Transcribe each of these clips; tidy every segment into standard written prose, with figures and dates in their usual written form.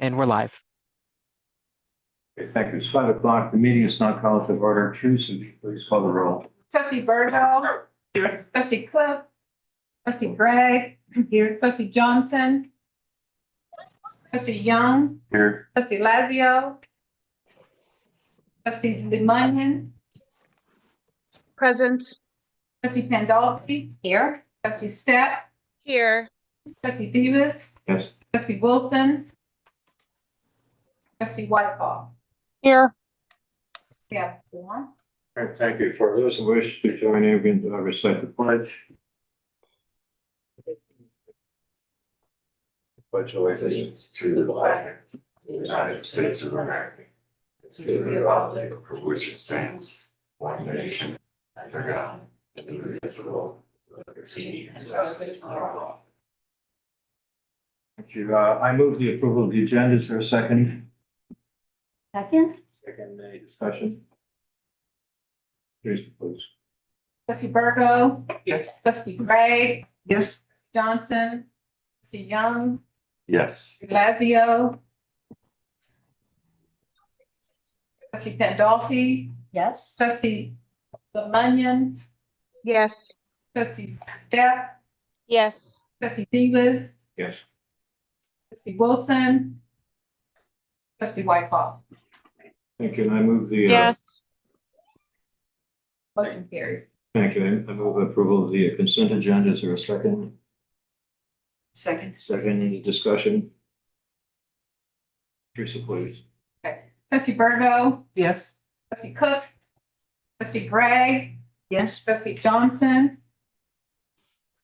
And we're live. Okay, thank you. It's 5 o'clock. The meeting is now called to order. Tuesday, please call the roll. Trustee Virgo. Here. Trustee Cliff. Trustee Gregg. Here. Trustee Johnson. Trustee Young. Here. Trustee Lazio. Trustee Lemunion. Present. Trustee Pandolfi. Here. Trustee Stepp. Here. Trustee Davis. Yes. Trustee Wilson. Trustee Whitefall. Here. We have 4. All right, thank you. For those who wish to join in, we can recite the pledge. Pledge allegiance to the flag of the United States of America, to the republic for which it stands, one nation, under God, indivisible, with liberty and justice for all. Thank you. I move the approval of the agenda. Is there a second? Second. Second, any discussion? Please. Trustee Virgo. Yes. Trustee Gregg. Yes. Johnson. Trustee Young. Yes. Lazio. Trustee Pandolfi. Yes. Trustee Lemunion. Yes. Trustee Stepp. Yes. Trustee Davis. Yes. Trustee Wilson. Trustee Whitefall. Thank you. And I move the. Yes. Motion carries. Thank you. I move approval of the consent agenda. Is there a second? Second. Second, any discussion? Teresa, please. Trustee Virgo. Yes. Trustee Cook. Trustee Gregg. Yes. Trustee Johnson.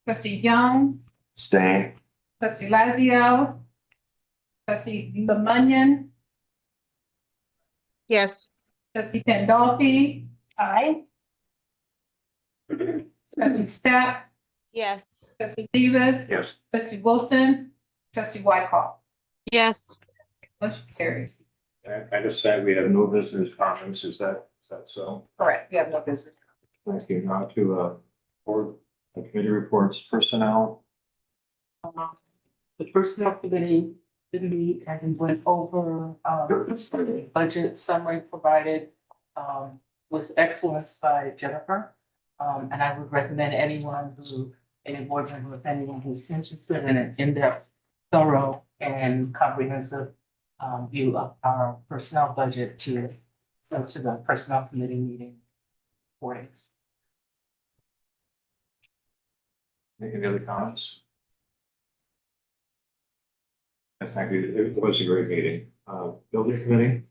Trustee Young. Stay. Trustee Lazio. Trustee Lemunion. Yes. Trustee Pandolfi. Aye. Trustee Stepp. Yes. Trustee Davis. Yes. Trustee Wilson. Trustee Whitecall. Yes. Motion carries. I understand we have no visitors' comments. Is that so? Correct. We have no business. Thank you. Now to board committee reports, personnel. The personnel committee did meet and went over the budget summary provided with excellence by Jennifer. And I would recommend any board member, if anyone who's interested in an in-depth, thorough and comprehensive view of our personnel budget to go to the personnel committee meeting recordings. Any other comments? Yes, thank you. It was a great meeting. Building committee.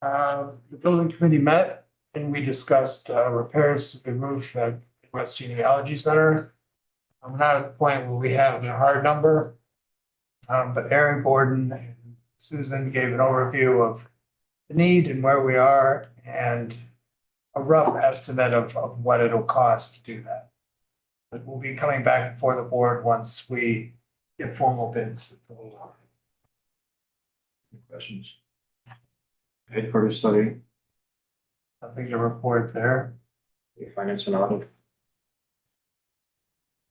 The building committee met and we discussed repairs to the roof at West Genealogy Center. I'm not at the point where we have a hard number. But Aaron Gordon and Susan gave an overview of the need and where we are and a rough estimate of what it'll cost to do that. But we'll be coming back before the board once we get formal bids. Any questions? Headquarters study, Nothing to report there. finance and audit.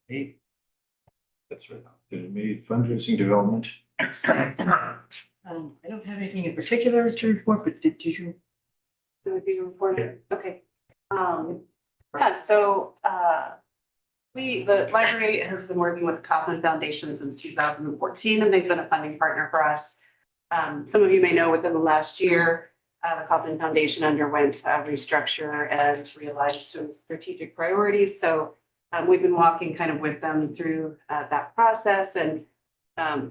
Eight. That's right. Did me fundraising development. I don't have anything in particular to report, but did you? That would be reported, okay. Yeah, so the library has been working with the Kaufman Foundation since 2014, and they've been a funding partner for us. Some of you may know within the last year, the Kaufman Foundation underwent a restructure and realized some strategic priorities. So we've been walking kind of with them through that process and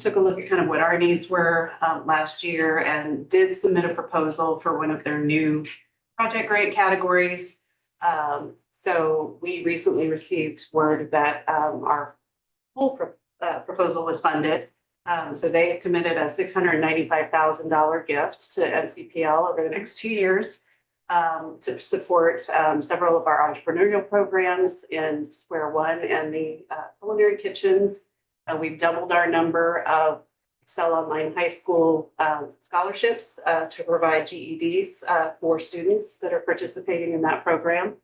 took a look at kind of what our needs were last year and did submit a proposal for one of their new project grant categories. So we recently received word that our full proposal was funded. So they have committed a $695,000 gift to MCPL over the next 2 years to support several of our entrepreneurial programs in Square One and the culinary kitchens. We've doubled our number of Excel Online High School scholarships to provide GEDs for students that are participating in that program.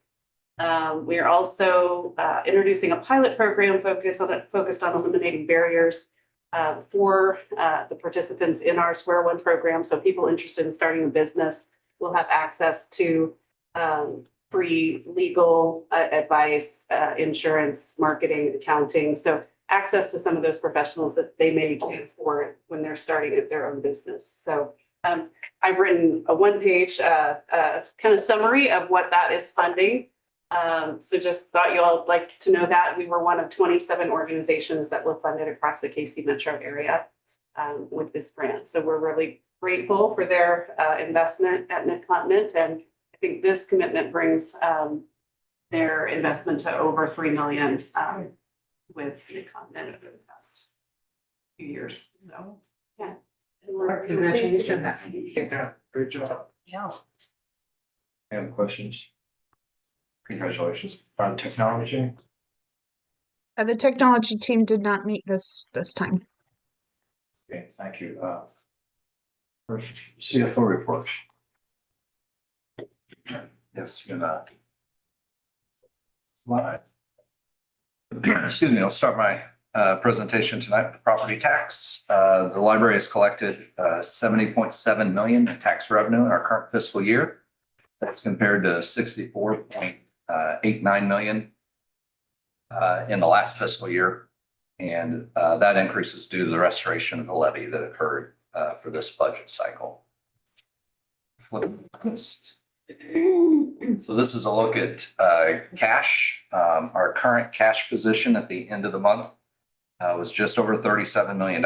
We are also introducing a pilot program focused on eliminating barriers for the participants in our Square One program. So people interested in starting a business will have access to free legal advice, insurance, marketing, accounting. So access to some of those professionals that they may do for when they're starting their own business. So I've written a one-page kind of summary of what that is funding. So just thought you all like to know that we were one of 27 organizations that were funded across the KC metro area with this grant. So we're really grateful for their investment at Mid-Continent, and I think this commitment brings their investment to over 3 million with Mid-Continent over the past few years. So yeah. And we're pleased to do that. Yeah, great job. Yeah. Any other questions? Congratulations on technology. The technology team did not meet this time. Okay, thank you. First, CFO report. Yes, you're not. Slide. Excuse me, I'll start my presentation tonight with property tax. The library has collected 70.7 million in tax revenue in our current fiscal year. That's compared to 64.89 million in the last fiscal year. And that increase is due to the restoration of the levy that occurred for this budget cycle. So this is a look at cash. Our current cash position at the end of the month was just over $37 million.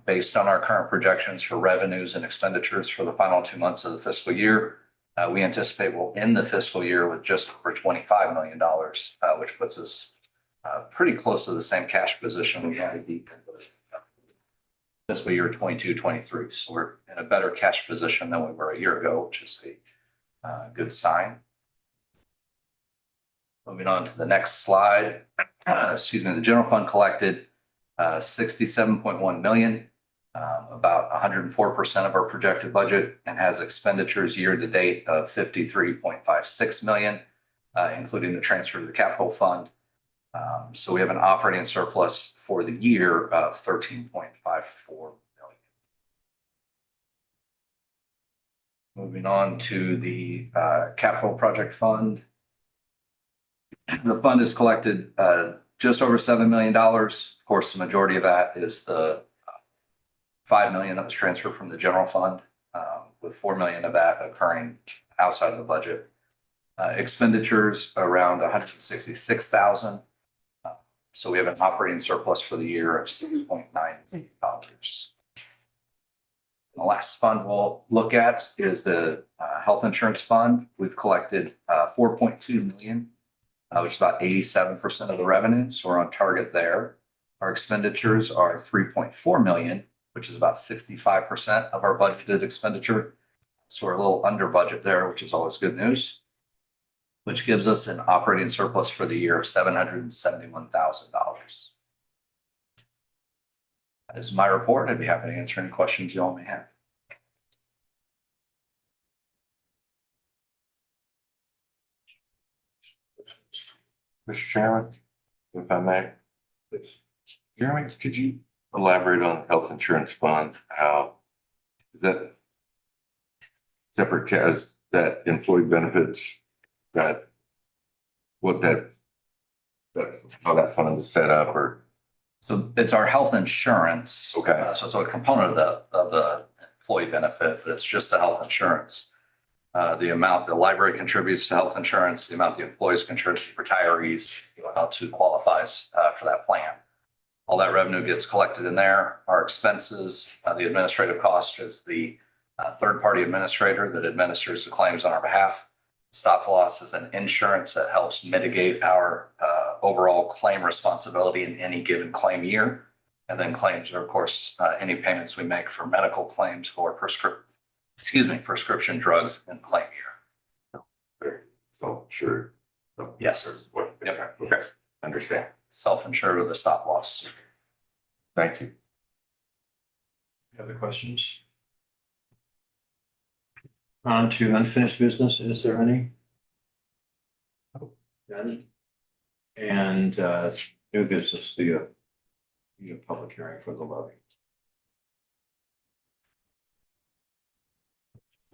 Based on our current projections for revenues and expenditures for the final 2 months of the fiscal year, we anticipate we'll end the fiscal year with just over $25 million, which puts us pretty close to the same cash position we had at the end of fiscal year 22-23. So we're in a better cash position than we were a year ago, which is a good sign. Moving on to the next slide. The general fund collected 67.1 million, about 104% of our projected budget, and has expenditures year to date of 53.56 million, including the transfer to the capital fund. So we have an operating surplus for the year of 13.54 million. Moving on to the capital project fund. The fund has collected just over $7 million. Of course, the majority of that is the $5 million that was transferred from the general fund, with $4 million of that occurring outside of the budget. Expenditures around $166,000. So we have an operating surplus for the year of $6.9 million. The last fund we'll look at is the health insurance fund. We've collected 4.2 million, which is about 87% of the revenue. So we're on target there. Our expenditures are 3.4 million, which is about 65% of our budgeted expenditure. So we're a little under budget there, which is always good news, which gives us an operating surplus for the year of $771,000. That is my report. I'd be happy to answer any questions you all may have. Mr. Chairman, if I may, please. Jeremy, could you elaborate on health insurance funds? How is that separate as that employee benefits, that what that how that fund is set up? Or So it's our health insurance. Okay. So it's a component of the employee benefit, but it's just the health insurance. The amount the library contributes to health insurance, the amount the employees contribute, retirees, the amount who qualifies for that plan. All that revenue gets collected in there. Our expenses, the administrative cost is the third-party administrator that administers the claims on our behalf. Stop loss is an insurance that helps mitigate our overall claim responsibility in any given claim year. And then claims are, of course, any payments we make for medical claims or prescription drugs in claim year. so sure. Yes. Yep. Okay. Understand. Self-insured with a stop loss. Thank you. Any other questions? On to unfinished business, is there any? None. And new business, the Need a public hearing for the levy.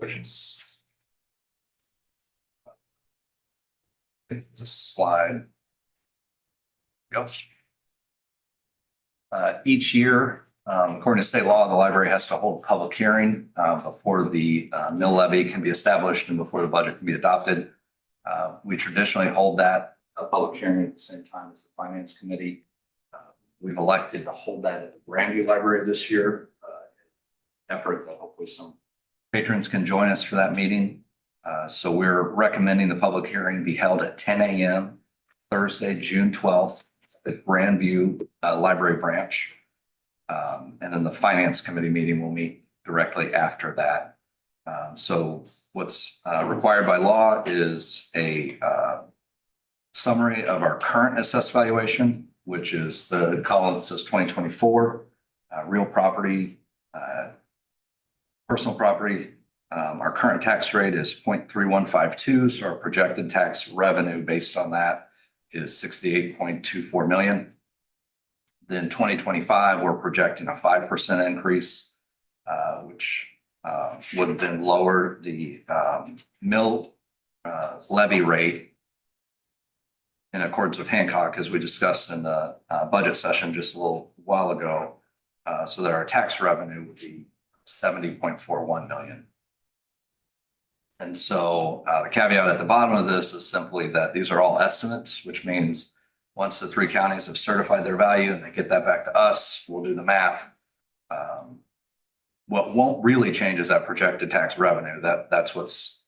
which is just slide. Yep. Each year, according to state law, the library has to hold a public hearing before the mill levy can be established and before the budget can be adopted. We traditionally hold that a public hearing at the same time as the finance committee. We've elected to hold that at the Grandview Library this year. Effort that hopefully some patrons can join us for that meeting. So we're recommending the public hearing be held at 10 a.m. Thursday, June 12th at Grandview Library Branch. And then the finance committee meeting will meet directly after that. So what's required by law is a summary of our current assessed valuation, which is the column that says 2024, real property, personal property. Our current tax rate is 0.3152. So our projected tax revenue based on that is 68.24 million. Then 2025, we're projecting a 5% increase, which would then lower the mill levy rate in accordance with Hancock, as we discussed in the budget session just a little while ago, so that our tax revenue would be 70.41 million. And so the caveat at the bottom of this is simply that these are all estimates, which means once the three counties have certified their value and they get that back to us, we'll do the math. What won't really change is that projected tax revenue. That's what's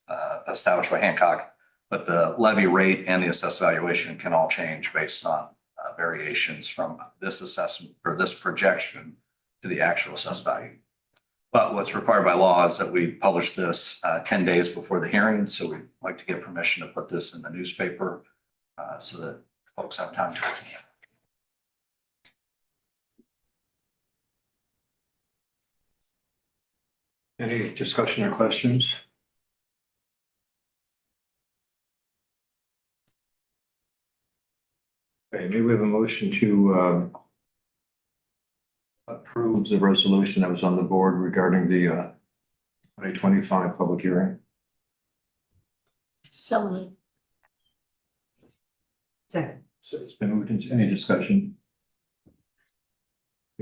established by Hancock. But the levy rate and the assessed valuation can all change based on variations from this assessment or this projection to the actual assessed value. But what's required by law is that we publish this 10 days before the hearing. So we'd like to get permission to put this in the newspaper so that folks have time to review. Any discussion or questions? Okay, maybe we have a motion to approve the resolution that was on the board regarding the 2025 public hearing. So. Second. So it's been moved into any discussion.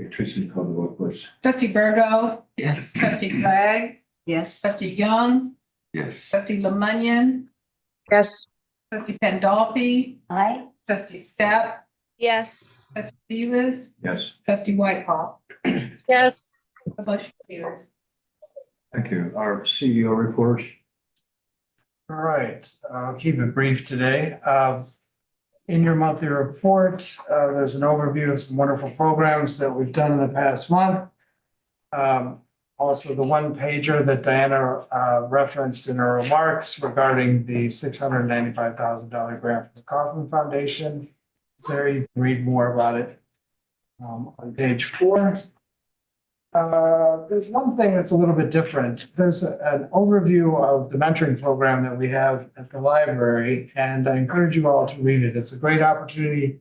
Okay, Tracy, call the vote, please. Trustee Burgo, Yes. trustee Flagg, Yes. trustee Young, Yes. trustee Lemunian, Yes. trustee Pandolfi, Aye. trustee Step, Yes. trustee Davis, Yes, trustee Whitehall. Yes. The motion carries. thank you. Our CEO report. All right, I'll keep it brief today. In your monthly report, there's an overview of some wonderful programs that we've done in the past month. Also, the one pager that Diana referenced in her remarks regarding the $695,000 grant from the Kaufman Foundation. There, you can read more about it on page 4. There's one thing that's a little bit different. There's an overview of the mentoring program that we have at the library, and I encourage you all to read it. It's a great opportunity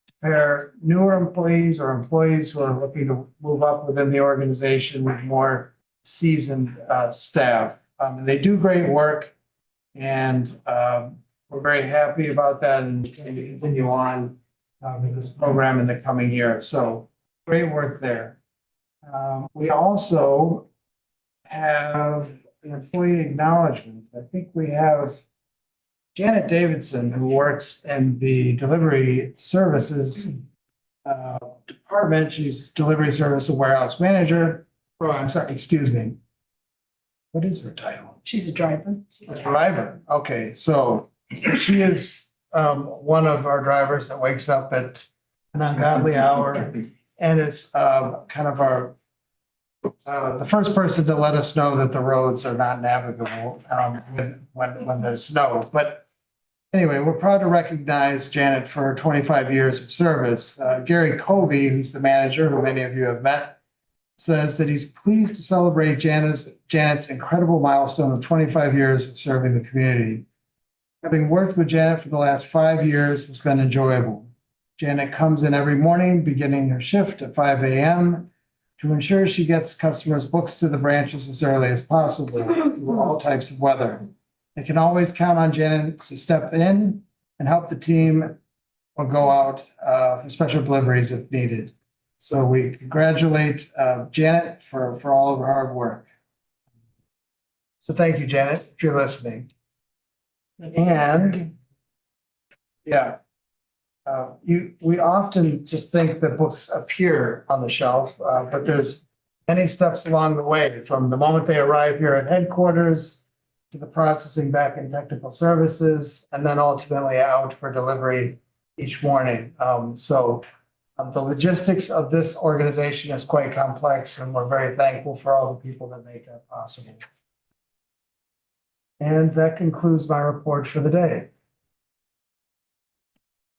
to pair newer employees or employees who are looking to move up within the organization with more seasoned staff. They do great work, and we're very happy about that and continue on with this program in the coming year. So great work there. We also have an employee acknowledgement. I think we have Janet Davidson, who works in the delivery services department. She's delivery service and warehouse manager. Oh, I'm sorry, excuse me. What is her title? She's a driver. A driver. Okay, so she is one of our drivers that wakes up at an ungodly hour. And it's kind of our the first person to let us know that the roads are not navigable when there's snow. But anyway, we're proud to recognize Janet for 25 years of service. Gary Covey, who's the manager, who many of you have met, says that he's pleased to celebrate Janet's incredible milestone of 25 years of serving the community. Having worked with Janet for the last 5 years has been enjoyable. Janet comes in every morning, beginning her shift at 5 a.m. to ensure she gets customers' books to the branches as early as possible through all types of weather. They can always count on Janet to step in and help the team or go out for special deliveries if needed. So we congratulate Janet for all of her hard work. So thank you, Janet, if you're listening. And yeah, we often just think that books appear on the shelf, but there's many steps along the way, from the moment they arrive here at headquarters to the processing back in technical services, and then ultimately out for delivery each morning. The logistics of this organization is quite complex, and we're very thankful for all the people that make that possible. And that concludes my report for the day.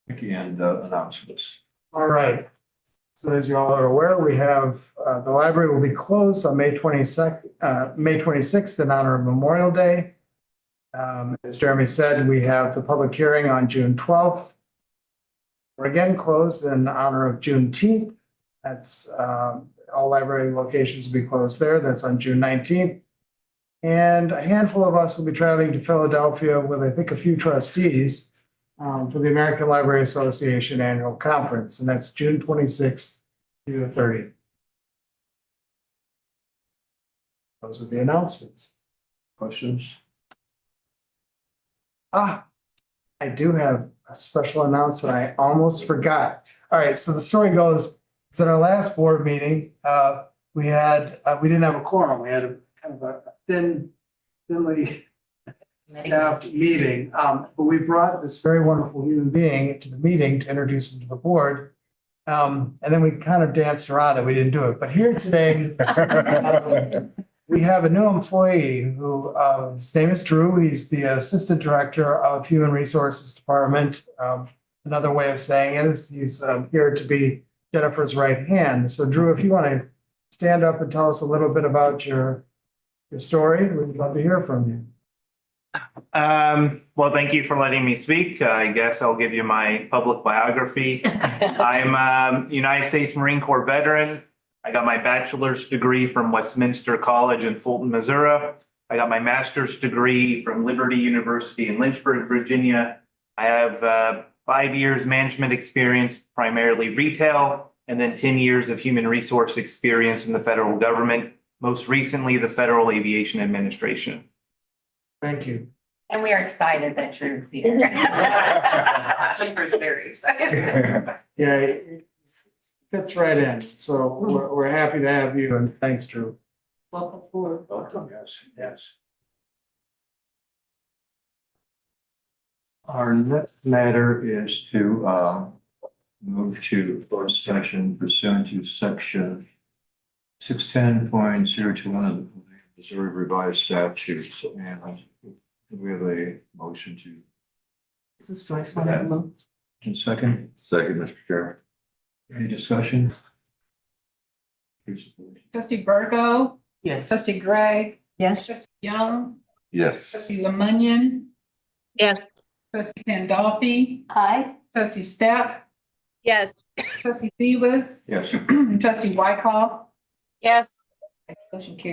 Thank you, and announcements. All right. So as you all are aware, we have, the library will be closed on May 26th in honor of Memorial Day. As Jeremy said, we have the public hearing on June 12th. We're again closed in honor of Juneteenth. That's, all library locations will be closed there. That's on June 19th. And a handful of us will be traveling to Philadelphia with, I think, a few trustees for the American Library Association Annual Conference, and that's June 26th through the 30th. Those are the announcements. Questions? I do have a special announcement. I almost forgot. All right, so the story goes, it's at our last board meeting. We didn't have a quorum. We had a kind of a thinly staffed meeting. But we brought this very wonderful human being to the meeting to introduce him to the board. And then we kind of danced around it. We didn't do it. But here today, we have a new employee who, his name is Drew. He's the Assistant Director of Human Resources Department. Another way of saying it is he's here to be Jennifer's right hand. So Drew, if you want to stand up and tell us a little bit about your story, we'd love to hear from you. Well, thank you for letting me speak. I guess I'll give you my public biography. I'm a United States Marine Corps veteran. I got my bachelor's degree from Westminster College in Fulton, Missouri. I got my master's degree from Liberty University in Lynchburg, Virginia. I have 5 years management experience, primarily retail, and then 10 years of human resource experience in the federal government, most recently the Federal Aviation Administration. Thank you. And we are excited that Drew's here. Jennifer's very excited. Yeah, it fits right in. So we're happy to have you, and thanks, Drew. Welcome forward. Welcome, yes. Our next matter is to move to closed session pursuant to section 610.021 of the Missouri Revised Statutes. And we have a motion to. This is Joyce Lemon. Second, Mr. Chair. Any discussion? Trustee Virgo, Yes. trustee Gregg, Yes. trustee Young, Yes. trustee Lemunion, Yes. trustee Pandolfi, Aye. trustee Stepp, Yes. trustee Thewas, Yes. trustee Wykoff. Yes. Motion carries.